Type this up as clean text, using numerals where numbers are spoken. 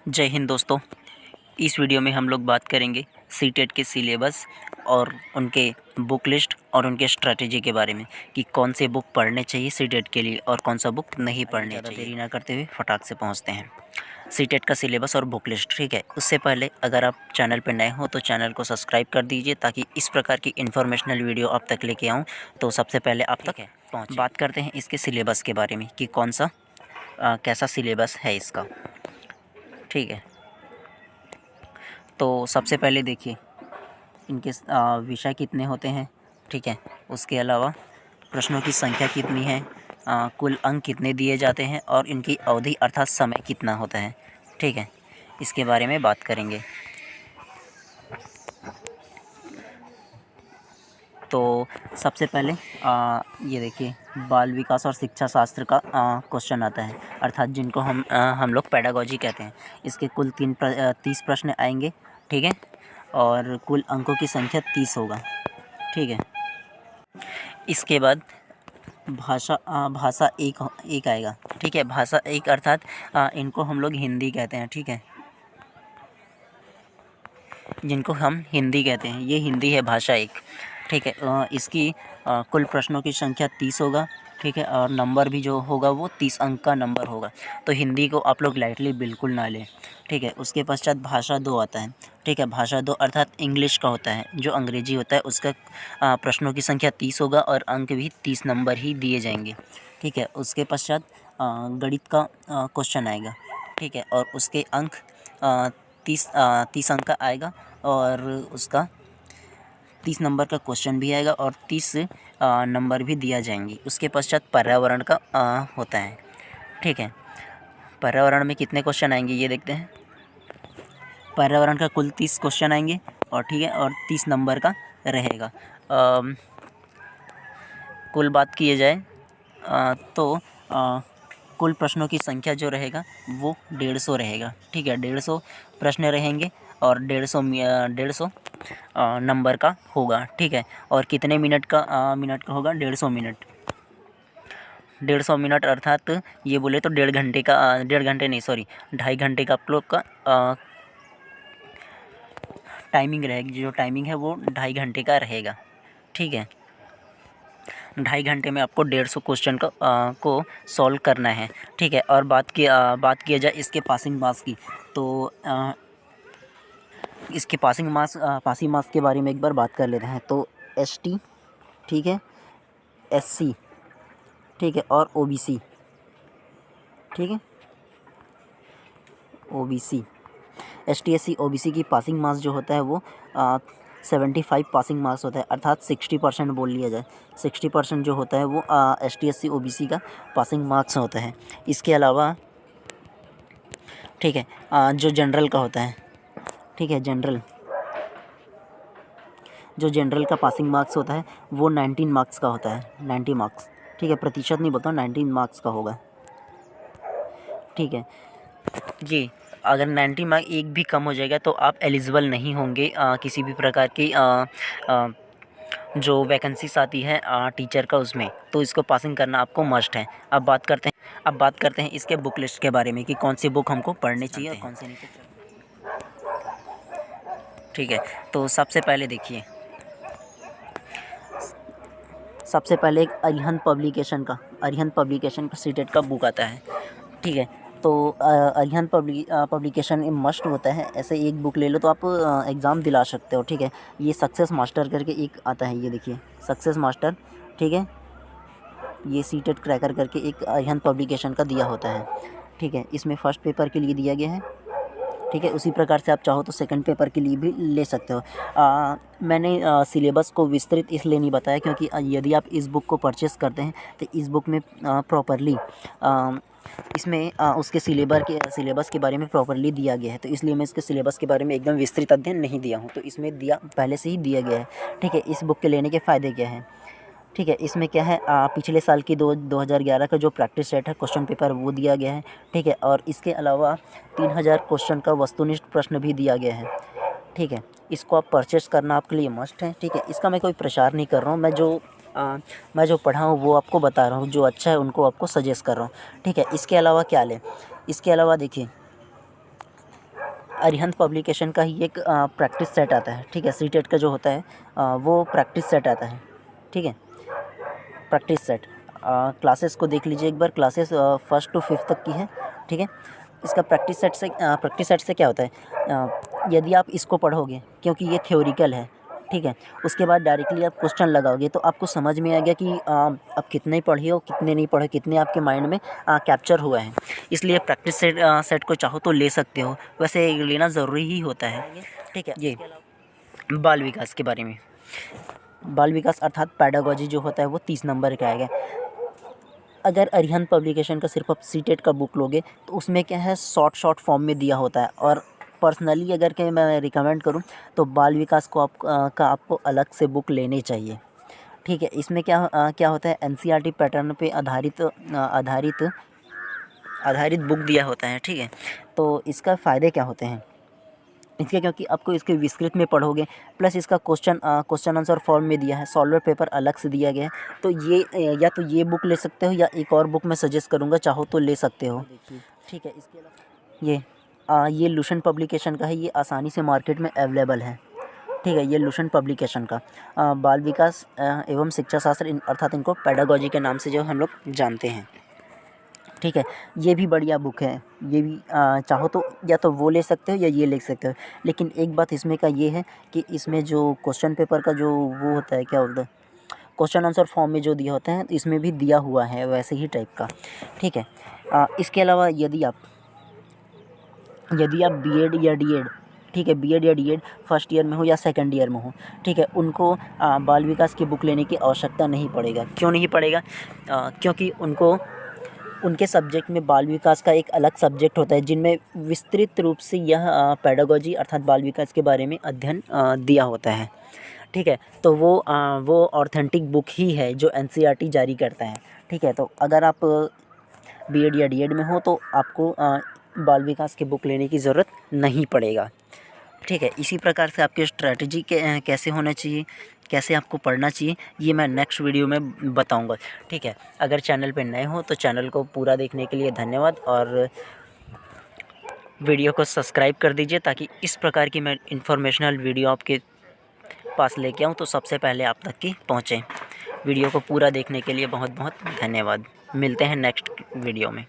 जय हिंद दोस्तों। इस वीडियो में हम लोग बात करेंगे सीटेट के सिलेबस और उनके बुक लिस्ट और उनके स्ट्रेटजी के बारे में कि कौन से बुक पढ़ने चाहिए सीटेट के लिए और कौन सा बुक नहीं पढ़ने चाहिए। देरी ना करते हुए फटाक से पहुंचते हैं सीटेट का सिलेबस और बुक लिस्ट। ठीक है, उससे पहले अगर आप चैनल पर नए हो तो चैनल को सब्सक्राइब कर दीजिए ताकि इस प्रकार की इन्फॉर्मेशनल वीडियो आप तक लेके आऊँ तो सबसे पहले आप तक पहुँच। बात करते हैं इसके सिलेबस के बारे में कि कौन सा कैसा सिलेबस है इसका। ठीक है, तो सबसे पहले देखिए इनके विषय कितने होते हैं। ठीक है, उसके अलावा प्रश्नों की संख्या कितनी है, कुल अंक कितने दिए जाते हैं और इनकी अवधि अर्थात समय कितना होता है। ठीक है, इसके बारे में बात करेंगे। तो सबसे पहले ये देखिए बाल विकास और शिक्षा शास्त्र का क्वेश्चन आता है, अर्थात जिनको हम लोग पेडागॉजी कहते हैं। इसके कुल 30 प्रश्न आएंगे। ठीक है, और कुल अंकों की संख्या 30 होगा। ठीक है, इसके बाद भाषा एक आएगा। ठीक है, भाषा एक अर्थात इनको हम लोग हिंदी कहते हैं। ठीक है, जिनको हम हिंदी कहते हैं, ये हिंदी है भाषा एक। ठीक है, इसकी कुल प्रश्नों की संख्या 30 होगा। ठीक है, और नंबर भी जो होगा वो 30 अंक का नंबर होगा। तो हिंदी को आप लोग लाइटली बिल्कुल ना लें। ठीक है, उसके पश्चात भाषा 2 आता है। ठीक है, भाषा 2 अर्थात इंग्लिश का होता है, जो अंग्रेजी होता है उसका प्रश्नों की संख्या 30 होगा और अंक भी 30 नंबर ही दिए जाएंगे। ठीक है, उसके पश्चात गणित का क्वेश्चन आएगा। ठीक है, और उसके अंक 30 अंक का आएगा और उसका 30 नंबर का क्वेश्चन भी आएगा और 30 नंबर भी दिया जाएंगी। उसके पश्चात पर्यावरण का होता है। ठीक है, पर्यावरण में कितने क्वेश्चन आएंगे ये देखते हैं। पर्यावरण का कुल 30 क्वेश्चन आएंगे और ठीक है, और 30 नंबर का रहेगा। कुल बात किए जाए तो कुल प्रश्नों की संख्या जो रहेगा वो 150 रहेगा। ठीक है, 150 प्रश्न रहेंगे और 150 नंबर का होगा। ठीक है, और कितने मिनट का होगा? 150 मिनट। 150 मिनट अर्थात ये बोले तो 1.5 घंटे का 1.5 घंटे नहीं, सॉरी 2.5 घंटे का आप लोग का टाइमिंग रहेगी। जो टाइमिंग है वो 2.5 घंटे का रहेगा। ठीक है, 2.5 घंटे में आपको 150 क्वेश्चन को सॉल्व करना है। ठीक है, और बात किया जाए इसके पासिंग मार्क्स की, तो इसके पासिंग मार्क्स के बारे में एक बार बात कर लेते हैं। तो ST, ठीक है, SC, ठीक है, और OBC, ठीक है, OBC, ST SC OBC की पासिंग मार्क्स जो होता है वो 75 पासिंग मार्क्स होता है, अर्थात 60% बोल लिया जाए। 60% जो होता है वो ST SC OBC का पासिंग मार्क्स होता है। इसके अलावा ठीक है, जो जनरल का होता है, ठीक है, जनरल का पासिंग मार्क्स होता है वो 19 मार्क्स का होता है। 90 मार्क्स, ठीक है, प्रतिशत नहीं बताऊँ, 19 मार्क्स का होगा। ठीक है जी, अगर 90 मार्क एक भी कम हो जाएगा तो आप एलिजिबल नहीं होंगे किसी भी प्रकार की जो वैकेंसीज आती है टीचर का, उसमें। तो इसको पासिंग करना आपको मस्ट है। अब बात करते हैं इसके बुक लिस्ट के बारे में कि कौन सी बुक हमको पढ़नी चाहिए और कौन सी नहीं। ठीक है, तो सबसे पहले देखिए, सबसे पहले एक अरिहंत पब्लिकेशन का सीटेट का बुक आता है। ठीक है, तो अरिहंत पब्लिकेशन मस्ट होता है। ऐसे एक बुक ले लो तो आप एग्ज़ाम दिला सकते हो। ठीक है, ये सक्सेस मास्टर करके एक आता है, ये देखिए सक्सेस मास्टर। ठीक है, ये सीटेट क्रैकर करके एक अरिहंत पब्लिकेशन का दिया होता है। ठीक है, इसमें फ़र्स्ट पेपर के लिए दिया गया है। ठीक है, उसी प्रकार से आप चाहो तो सेकंड पेपर के लिए भी ले सकते हो। मैंने सिलेबस को विस्तृत इसलिए नहीं बताया क्योंकि यदि आप इस बुक को परचेस करते हैं तो इस बुक में प्रॉपरली इसमें उसके सिलेबस के बारे में प्रॉपरली दिया गया है। तो इसलिए मैं इसके सिलेबस के बारे में एकदम विस्तृत अध्ययन नहीं दिया हूँ, तो इसमें पहले से ही दिया गया है। ठीक है, इस बुक के लेने के फ़ायदे क्या हैं? ठीक है, इसमें क्या है, पिछले साल की 2011 का जो प्रैक्टिस सेट है, क्वेश्चन पेपर, वो दिया गया है। ठीक है, और इसके अलावा 3000 क्वेश्चन का वस्तुनिष्ठ प्रश्न भी दिया गया है। ठीक है, इसको आप परचेस करना आपके लिए मस्ट है। ठीक है, इसका मैं कोई प्रचार नहीं कर रहा हूँ, मैं जो पढ़ा हूँ वो आपको बता रहा हूँ, जो अच्छा है उनको आपको सजेस्ट कर रहा हूँ। ठीक है, इसके अलावा क्या लें? इसके अलावा देखिए अरिहंत पब्लिकेशन का ही एक प्रैक्टिस सेट आता है, ठीक है। सीटेट का जो होता है वो प्रैक्टिस सेट आता है, ठीक है। प्रैक्टिस सेट क्लासेस को देख लीजिए एक बार, क्लासेस 1st to 5th तक की है, ठीक है। इसका प्रैक्टिस सेट से क्या होता है, यदि आप इसको पढ़ोगे क्योंकि ये थ्योरिकल है, ठीक है, उसके बाद डायरेक्टली आप क्वेश्चन लगाओगे तो आपको समझ में आ गया कि आप कितने पढ़े हो, कितने नहीं पढ़े, कितने आपके माइंड में कैप्चर हुआ है। इसलिए प्रैक्टिस सेट को चाहो तो ले सकते हो, वैसे लेना ज़रूरी ही होता है, ठीक है। ये बाल विकास के बारे में, बाल विकास अर्थात पैडागोजी जो होता है वो 30 नंबर का आएगा। अगर अरिहंत पब्लिकेशन का सिर्फ आप सीटेट का बुक लोगे तो उसमें क्या है, शॉर्ट फॉर्म में दिया होता है। और पर्सनली अगर के मैं रिकमेंड करूं तो बाल विकास को आपको अलग से बुक लेनी चाहिए, ठीक है। इसमें क्या होता है, एनसीईआरटी पैटर्न पे आधारित बुक दिया होता है, ठीक है। तो इसका फ़ायदे क्या होते हैं इसके, क्योंकि आपको इसके विस्तृत में पढ़ोगे, प्लस इसका क्वेश्चन आंसर फॉर्म में दिया है, सॉल्वर पेपर अलग से दिया गया है। तो ये या तो ये बुक ले सकते हो या एक और बुक मैं सजेस्ट करूँगा, चाहो तो ले सकते हो, ठीक है। इसके अलावा ये लुशन पब्लिकेशन का है, ये आसानी से मार्केट में अवेलेबल है, ठीक है। ये लुशन पब्लिकेशन का बाल विकास एवं शिक्षा शास्त्र अर्थात इनको पेडागोजी के नाम से जो हम लोग जानते हैं, ठीक है। ये भी बढ़िया बुक है, ये भी चाहो तो या तो वो ले सकते हो या ये ले सकते हो। लेकिन एक बात इसमें का ये है कि इसमें जो क्वेश्चन पेपर का जो वो होता है, क्या बोलते हैं, क्वेश्चन आंसर फॉर्म में जो दिया होता है इसमें भी दिया हुआ है वैसे ही टाइप का, ठीक है। इसके अलावा यदि आप बीएड या डीएड, ठीक है, बीएड या डीएड फर्स्ट ईयर में हो या सेकंड ईयर में हो, ठीक है, उनको बाल विकास की बुक लेने की आवश्यकता नहीं पड़ेगा। क्यों नहीं पड़ेगा, क्योंकि उनके सब्जेक्ट में बाल विकास का एक अलग सब्जेक्ट होता है जिनमें विस्तृत रूप से यह पेडागोजी अर्थात बाल विकास के बारे में अध्ययन दिया होता है, ठीक है। तो वो ऑथेंटिक बुक ही है जो एनसीईआरटी जारी करता है, ठीक है। तो अगर आप बीएड या डीएड में हो तो आपको बाल विकास की बुक लेने की ज़रूरत नहीं पड़ेगा, ठीक है। इसी प्रकार से आपकी स्ट्रैटेजी कैसे होना चाहिए, कैसे आपको पढ़ना चाहिए, ये मैं नेक्स्ट वीडियो में बताऊंगा, ठीक है। अगर चैनल पे नए हो तो चैनल को पूरा देखने के लिए धन्यवाद, और वीडियो को सब्सक्राइब कर दीजिए ताकि इस प्रकार की मैं इन्फॉर्मेशनल वीडियो आपके पास लेके आऊँ तो सबसे पहले आप तक की पहुँचे। वीडियो को पूरा देखने के लिए बहुत बहुत धन्यवाद। मिलते हैं नेक्स्ट वीडियो में।